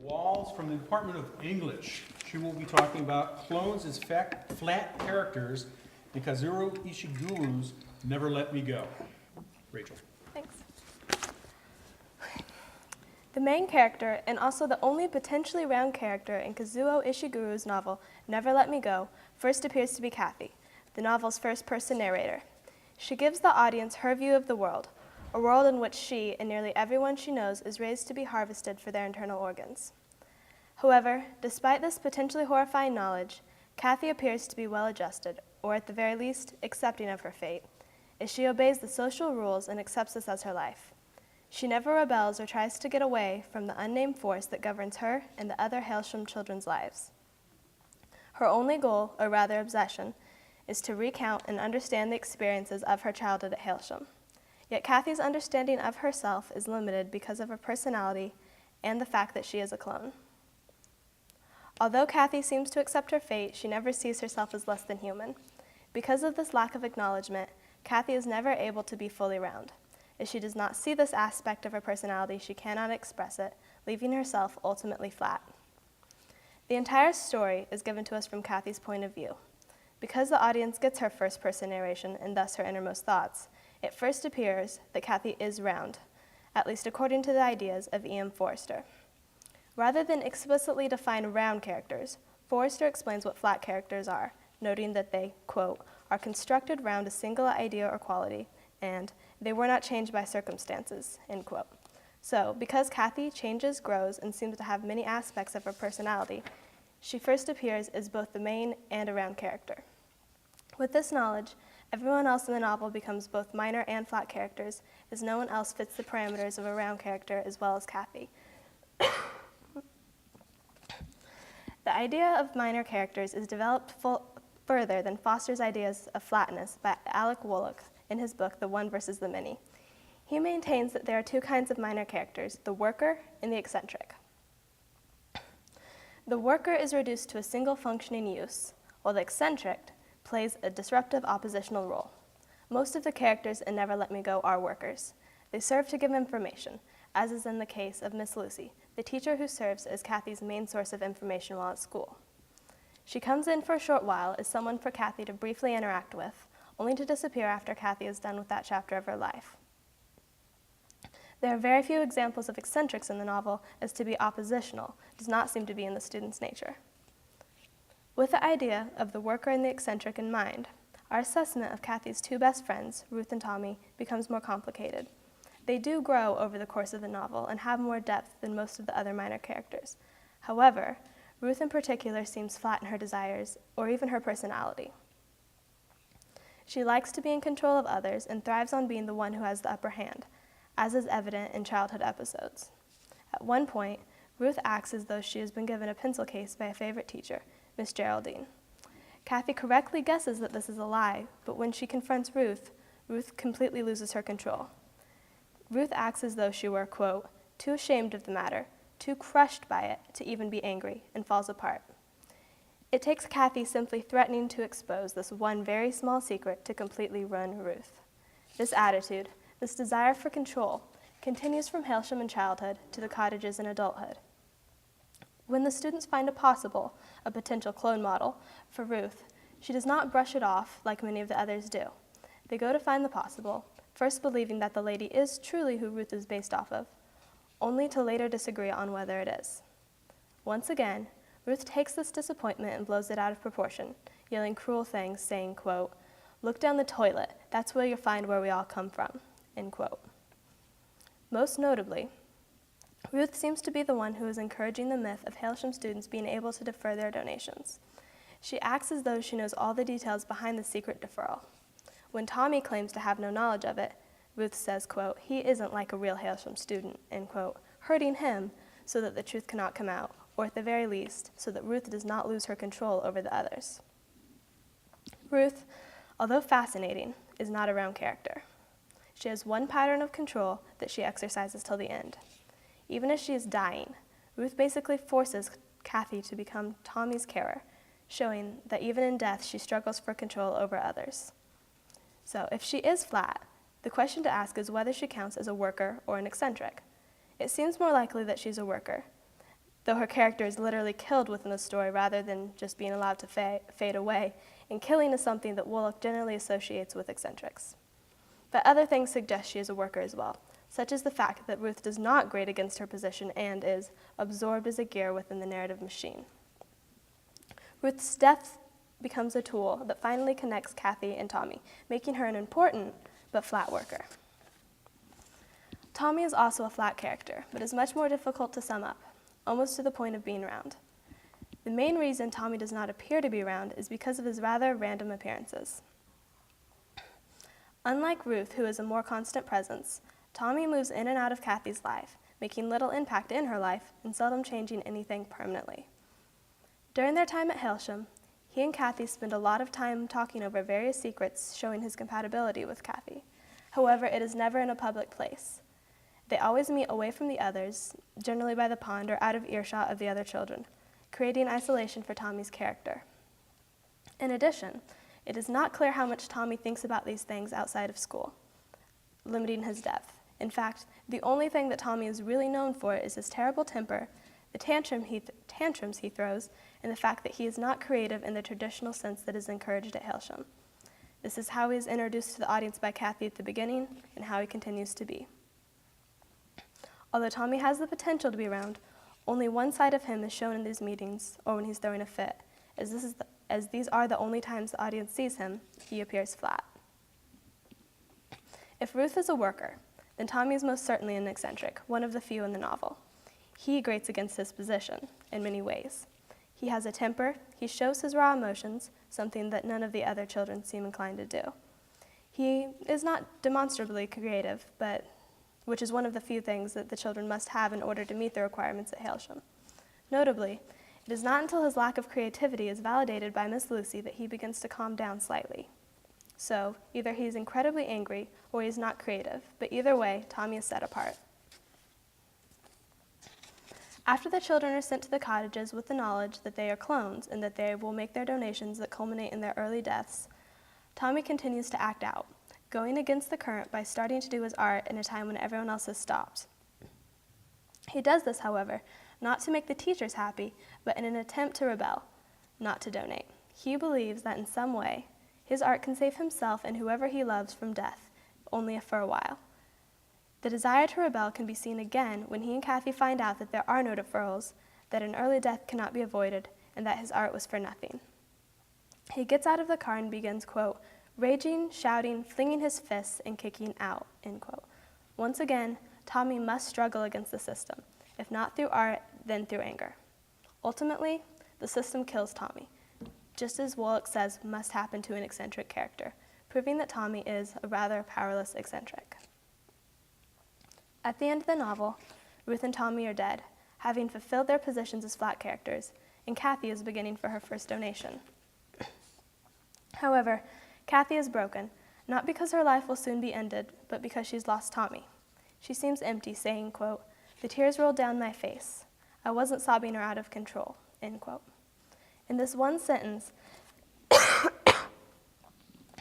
Walls from the Department of English. She will be talking about clones as flat characters and Kazuo Ishiguro's Never Let Me Go. Rachel. Thanks. The main character, and also the only potentially round character in Kazuo Ishiguro's novel, Never Let Me Go, first appears to be Kathy, the novel's first-person narrator. She gives the audience her view of the world, a world in which she and nearly everyone she knows is raised to be harvested for their internal organs. However, despite this potentially horrifying knowledge, Kathy appears to be well-adjusted, or at the very least, accepting of her fate, as she obeys the social rules and accepts this as her life. She never rebels or tries to get away from the unnamed force that governs her and the other Hailsham children's lives. Her only goal, or rather obsession, is to recount and understand the experiences of her childhood at Hailsham. Yet Kathy's understanding of herself is limited because of her personality and the fact that she is a clone. Although Kathy seems to accept her fate, she never sees herself as less than human. Because of this lack of acknowledgement, Kathy is never able to be fully round. As she does not see this aspect of her personality, she cannot express it, leaving herself ultimately flat. The entire story is given to us from Kathy's point of view. Because the audience gets her first-person narration and thus her innermost thoughts, it first appears that Kathy is round, at least according to the ideas of E.M. Forrester. Rather than explicitly define round characters, Forrester explains what flat characters are, noting that they, quote, are constructed round a single idea or quality, and they were not changed by circumstances, end quote. So, because Kathy changes, grows, and seems to have many aspects of her personality, she first appears as both the main and a round character. With this knowledge, everyone else in the novel becomes both minor and flat characters, as no one else fits the parameters of a round character as well as Kathy. The idea of minor characters is developed further than Foster's ideas of flatness by Alec Wollock in his book, The One versus the Many. He maintains that there are two kinds of minor characters, the worker and the eccentric. The worker is reduced to a single functioning use, while the eccentric plays a disruptive oppositional role. Most of the characters in Never Let Me Go are workers. They serve to give information, as is in the case of Miss Lucy, the teacher who serves as Kathy's main source of information while at school. She comes in for a short while as someone for Kathy to briefly interact with, only to disappear after Kathy is done with that chapter of her life. There are very few examples of eccentrics in the novel, as to be oppositional does not seem to be in the student's nature. With the idea of the worker and the eccentric in mind, our assessment of Kathy's two best friends, Ruth and Tommy, becomes more complicated. They do grow over the course of the novel and have more depth than most of the other minor characters. However, Ruth in particular seems flat in her desires, or even her personality. She likes to be in control of others and thrives on being the one who has the upper hand, as is evident in childhood episodes. At one point, Ruth acts as though she has been given a pencil case by a favorite teacher, Miss Geraldine. Kathy correctly guesses that this is a lie, but when she confronts Ruth, Ruth completely loses her control. Ruth acts as though she were, quote, too ashamed of the matter, too crushed by it to even be angry, and falls apart. It takes Kathy simply threatening to expose this one very small secret to completely ruin Ruth. This attitude, this desire for control, continues from Hailsham in childhood to the cottages in adulthood. When the students find a potential clone model, for Ruth, she does not brush it off like many of the others do. They go to find the possible, first believing that the lady is truly who Ruth is based off of, only to later disagree on whether it is. Once again, Ruth takes this disappointment and blows it out of proportion, yelling cruel things, saying, quote, look down the toilet, that's where you'll find where we all come from, end quote. Most notably, Ruth seems to be the one who is encouraging the myth of Hailsham students being able to defer their donations. She acts as though she knows all the details behind the secret deferral. When Tommy claims to have no knowledge of it, Ruth says, quote, he isn't like a real Hailsham student, end quote, hurting him so that the truth cannot come out, or at the very least, so that Ruth does not lose her control over the others. Ruth, although fascinating, is not a round character. She has one pattern of control that she exercises till the end. Even as she is dying, Ruth basically forces Kathy to become Tommy's carer, showing that even in death she struggles for control over others. So if she is flat, the question to ask is whether she counts as a worker or an eccentric. It seems more likely that she's a worker. though her character is literally killed within the story rather than just being allowed to fade away, and killing is something that Woolach generally associates with eccentrics. But other things suggest she is a worker as well, such as the fact that Ruth does not grate against her position and is absorbed as a gear within the narrative machine. Ruth's death becomes a tool that finally connects Kathy and Tommy, making her an important but flat worker. Tommy is also a flat character, but is much more difficult to sum up, almost to the point of being round. The main reason Tommy does not appear to be round is because of his rather random appearances. Unlike Ruth, who is a more constant presence, Tommy moves in and out of Kathy's life, making little impact in her life and seldom changing anything permanently. During their time at Hailsham, he and Kathy spend a lot of time talking over various secrets showing his compatibility with Kathy. However, it is never in a public place. They always meet away from the others, generally by the pond or out of earshot of the other children, creating isolation for Tommy's character. In addition, it is not clear how much Tommy thinks about these things outside of school, limiting his depth. In fact, the only thing that Tommy is really known for is his terrible temper, the tantrums he throws, and the fact that he is not creative in the traditional sense that is encouraged at Hailsham. This is how he is introduced to the audience by Kathy at the beginning, and how he continues to be. Although Tommy has the potential to be round, only one side of him is shown in these meetings or when he's throwing a fit. As these are the only times the audience sees him, he appears flat. If Ruth is a worker, then Tommy is most certainly an eccentric, one of the few in the novel. He grates against his position in many ways. He has a temper, he shows his raw emotions, something that none of the other children seem inclined to do. He is not demonstrably creative, which is one of the few things that the children must have in order to meet the requirements at Hailsham. Notably, it is not until his lack of creativity is validated by Miss Lucy that he begins to calm down slightly. So, either he is incredibly angry or he is not creative, but either way, Tommy is set apart. After the children are sent to the cottages with the knowledge that they are clones and that they will make their donations that culminate in their early deaths, Tommy continues to act out, going against the current by starting to do his art in a time when everyone else has stopped. He does this, however, not to make the teachers happy, but in an attempt to rebel, not to donate. He believes that in some way, his art can save himself and whoever he loves from death, only for a while. The desire to rebel can be seen again when he and Kathy find out that there are no deferrals, that an early death cannot be avoided, and that his art was for nothing. He gets out of the car and begins, quote, raging, shouting, flinging his fists, and kicking out, end quote. Once again, Tommy must struggle against the system, if not through art, then through anger. Ultimately, the system kills Tommy, just as Woolach says must happen to an eccentric character, proving that Tommy is a rather powerless eccentric. At the end of the novel, Ruth and Tommy are dead, having fulfilled their positions as flat characters, and Kathy is beginning for her first donation. However, Kathy is broken, not because her life will soon be ended, but because she's lost Tommy. She seems empty, saying, quote, the tears rolled down my face. I wasn't sobbing her out of control, end quote. In this one sentence,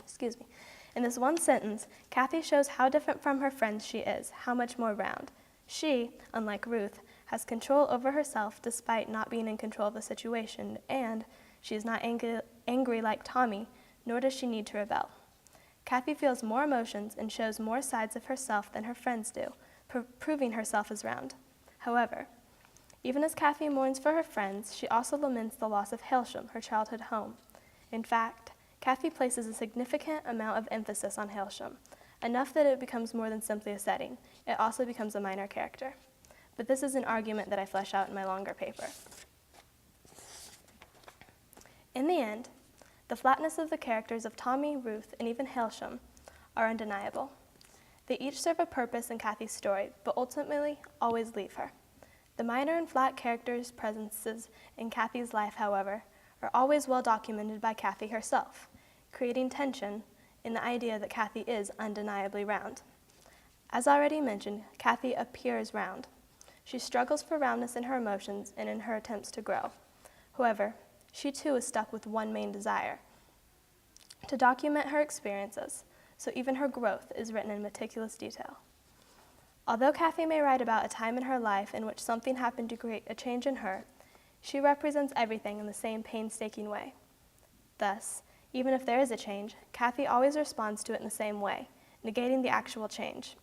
excuse me, in this one sentence, Kathy shows how different from her friends she is, how much more round. She, unlike Ruth, has control over herself despite not being in control of the situation, and she is not angry like Tommy, nor does she need to rebel. Kathy feels more emotions and shows more sides of herself than her friends do, proving herself as round. However, even as Kathy mourns for her friends, she also laments the loss of Hailsham, her childhood home. In fact, Kathy places a significant amount of emphasis on Hailsham, enough that it becomes more than simply a setting. It also becomes a minor character. But this is an argument that I flesh out in my longer paper. In the end, the flatness of the characters of Tommy, Ruth, and even Hailsham are undeniable. They each serve a purpose in Kathy's story, but ultimately always leave her. The minor and flat characters' presences in Kathy's life, however, are always well documented by Kathy herself, creating tension in the idea that Kathy is undeniably round. As already mentioned, Kathy appears round. She struggles for roundness in her emotions and in her attempts to grow. However, she too is stuck with one main desire: to document her experiences, so even her growth is written in meticulous detail. Although Kathy may write about a time in her life in which something happened to create a change in her, she represents everything in the same painstaking way. Thus, even if there is a change, Kathy always responds to it in the same way, negating the actual change.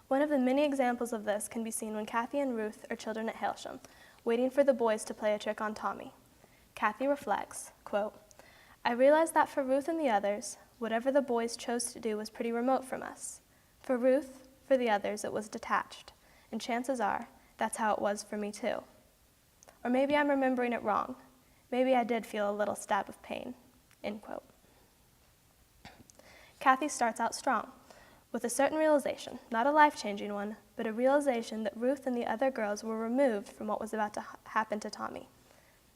One of the many examples of this can be seen when Kathy and Ruth are children at Hailsham, waiting for the boys to play a trick on Tommy. Kathy reflects, quote, "I realized that for Ruth and the others, whatever the boys chose to do was pretty remote from us. For Ruth, for the others, it was detached, and chances are, that's how it was for me too. Or maybe I'm remembering it wrong. Maybe I did feel a little stab of pain," end quote. Kathy starts out strong, with a certain realization, not a life-changing one, but a realization that Ruth and the other girls were removed from what was about to happen to Tommy.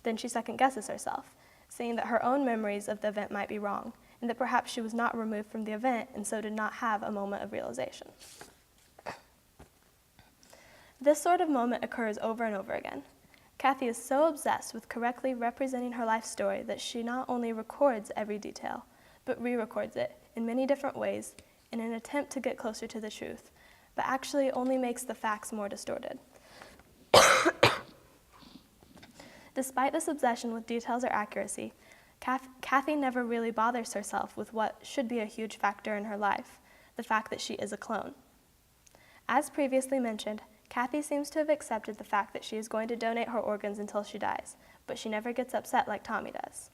Then she second-guesses herself, saying that her own memories of the event might be wrong, and that perhaps she was not removed from the event and so did not have a moment of realization. This sort of moment occurs over and over again. Kathy is so obsessed with correctly representing her life story that she not only records every detail, but re-records it in many different ways in an attempt to get closer to the truth, but actually only makes the facts more distorted. Despite this obsession with details or accuracy, Kathy never really bothers herself with what should be a huge factor in her life, the fact that she is a clone. As previously mentioned, Kathy seems to have accepted the fact that she is going to donate her organs until she dies, but she never gets upset like Tommy does.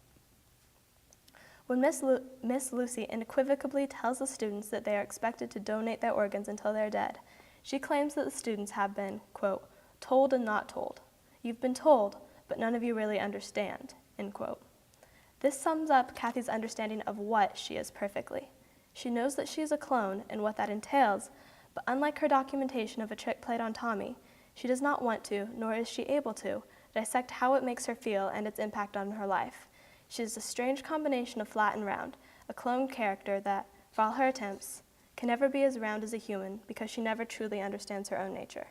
When Miss Lucy unequivocally tells the students that they are expected to donate their organs until they're dead, she claims that the students have been, quote, "told and not told. You've been told, but none of you really understand," end quote. This sums up Kathy's understanding of what she is perfectly. She knows that she is a clone and what that entails, but unlike her documentation of a trick played on Tommy, she does not want to, nor is she able to, dissect how it makes her feel and its impact on her life. She is a strange combination of flat and round, a cloned character that, for all her attempts, can never be as round as a human because she never truly understands her own nature.